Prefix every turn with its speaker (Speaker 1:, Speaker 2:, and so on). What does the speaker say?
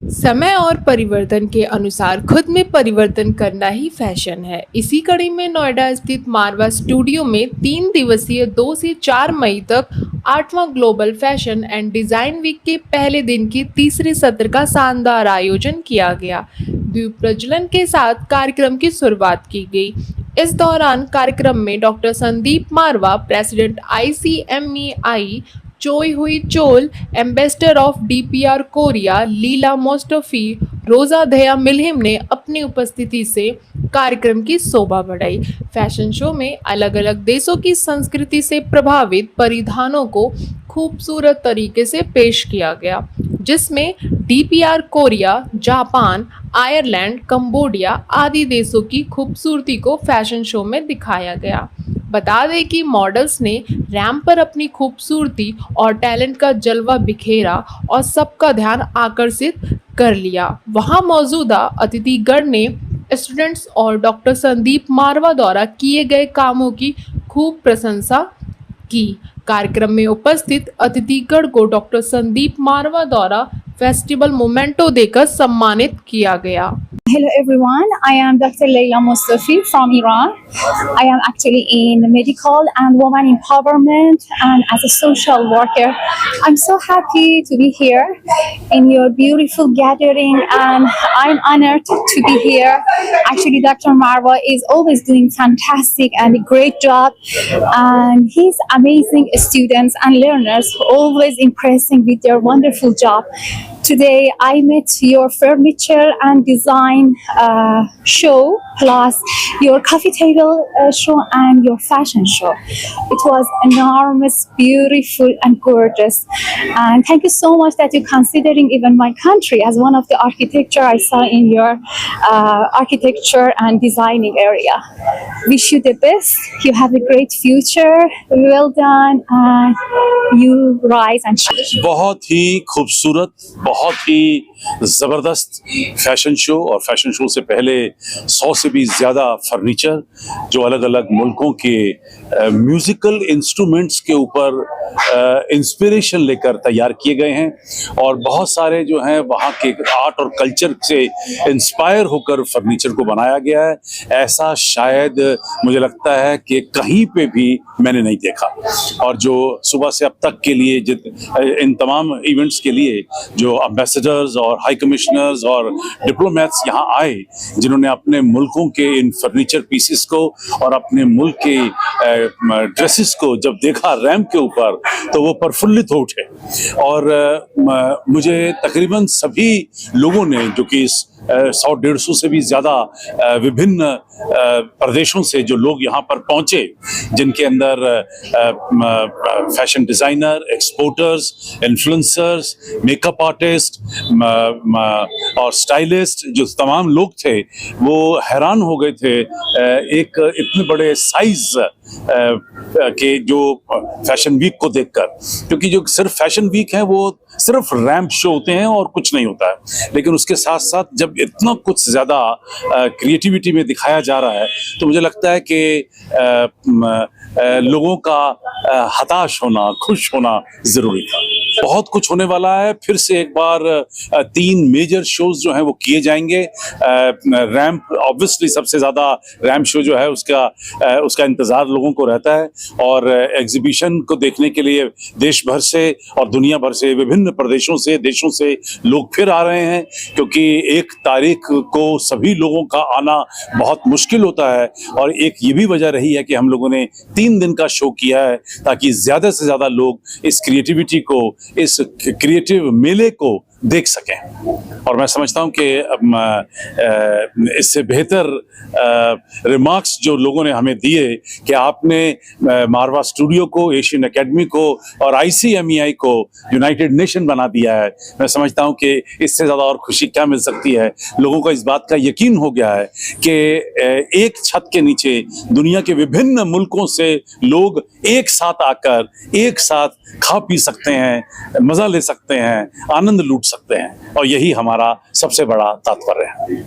Speaker 1: समय और परिवर्तन के अनुसार खुद में परिवर्तन करना ही फैशन है। इसी कड़ी में नोएडा स्थित मारवा स्टूडियो में 3 दिवसीय 2 से 4 मई तक 8वां global fashion and design week के पहले दिन के तीसरे सत्र का शानदार आयोजन किया गया। दीप प्रज्वलन के साथ कार्यक्रम की शुरुआत की गई। इस दौरान कार्यक्रम में doctor Sandeep Marwah, president ICMEI, Choe Hui Chol, ambassador of DPR Korea, Leila Mostafi, Rosa Daya मिलहिम ने अपनी उपस्थिति से कार्यक्रम की शोभा बढ़ाई। फैशन शो में अलग अलग देशों की संस्कृति से प्रभावित परिधानों को खूबसूरत तरीके से पेश किया गया, जिसमें DPR Korea, Japan, Ireland, Cambodia आदि देशों की खूबसूरती को फैशन शो में दिखाया गया। बता दें कि मॉडल्स ने रैंप पर अपनी खूबसूरती और टैलेंट का जलवा बिखेरा और सबका ध्यान आकर्षित कर लिया। वहां मौजूदा अतिथिगण ने स्टूडेंट्स और डॉक्टर संदीप मारवा द्वारा किए गए कामों की खूब प्रशंसा की। कार्यक्रम में उपस्थित अतिथिगण को डॉक्टर संदीप मारवा द्वारा फेस्टिवल मोमेंटो देकर सम्मानित किया गया।
Speaker 2: Hello everyone, I am Dr. Leila Mustafi from Iran. I am actually in medical and woman empowerment and as a social worker. I'm so happy to be here in your beautiful gathering and I'm honored to be here. Actually, Dr. Marwa is always doing fantastic and a great job and his amazing students and learners always impressing with their wonderful job. Today I met your furniture and design show plus your coffee table show and your fashion show. It was enormous, beautiful and gorgeous. And thank you so much that you're considering even my country as one of the architecture I saw in your architecture and designing area. Wish you the best. You have a great future. Well done and you rise and shine.
Speaker 3: बहुत ही खूबसूरत, बहुत ही ज़बरदस्त fashion show और fashion show से पहले 100 से भी ज़्यादा फर्नीचर जो अलग अलग मुल्कों के म्यूज़िकल इंस्ट्रूमेंट्स के ऊपर इंस्पिरेशन लेकर तैयार किए गए हैं और बहुत सारे जो हैं वहाँ के आर्ट और कल्चर से इंस्पायर होकर फर्नीचर को बनाया गया है। ऐसा शायद मुझे लगता है कि कहीं पे भी मैंने नहीं देखा। और जो सुबह से अब तक के लिए इन तमाम इवेंट्स के लिए जो एम्बेसडर्स और हाई कमिश्नर्स और डिप्लोमेट्स यहाँ आए, जिन्होंने अपने मुल्कों के इन फर्नीचर पीसेस को और अपने मुल्क के ड्रेसेस को जब देखा रैंप के ऊपर तो वो प्रफुल्लित हो उठे। और मुझे तकरीबन सभी लोगों ने जो कि 100-150 से भी ज़्यादा विभिन्न प्रदेशों से जो लोग यहाँ पर पहुँचे, जिनके अंदर fashion designer, exporters, influencers, makeup artist और स्टाइलिस्ट, जो तमाम लोग थे वो हैरान हो गए थे एक इतने बड़े साइज के जो फैशन वीक को देखकर। क्योंकि जो सिर्फ फैशन वीक है वो सिर्फ रैंप शो होते हैं और कुछ नहीं होता है, लेकिन उसके साथ साथ जब इतना कुछ ज़्यादा क्रिएटिविटी में दिखाया जा रहा है तो मुझे लगता है कि लोगों का हताश होना, खुश होना ज़रूरी था। बहुत कुछ होने वाला है। फिर से एक बार 3 मेजर शोज जो हैं वो किए जाएंगे। रैंप ऑब्वियसली सबसे ज़्यादा रैंप शो जो है उसका इंतज़ार लोगों को रहता है और एग्जीबिशन को देखने के लिए देश भर से और दुनिया भर से विभिन्न प्रदेशों से, देशों से लोग फिर आ रहे हैं, क्योंकि 1 तारीख को सभी लोगों का आना बहुत मुश्किल होता है। और एक ये भी वजह रही है कि हम लोगों ने 3 दिन का शो किया है ताकि ज़्यादा से ज़्यादा लोग इस क्रिएटिविटी को, इस क्रिएटिव मेले को देख सकें। और मैं समझता हूं कि इससे बेहतर रिमार्क्स जो लोगों ने हमें दिए कि आपने मारवा स्टूडियो को, एशियन एकेडमी को और ICMEI को यूनाइटेड नेशन बना दिया है, मैं समझता हूं कि इससे ज़्यादा और खुशी क्या मिल सकती है। लोगों को इस बात का यकीन हो गया है कि एक छत के नीचे दुनिया के विभिन्न मुल्कों से लोग एक साथ आकर एक साथ खा पी सकते हैं, मज़ा ले सकते हैं, आनंद लूट सकते हैं, और यही हमारा सबसे बड़ा तात्पर्य है।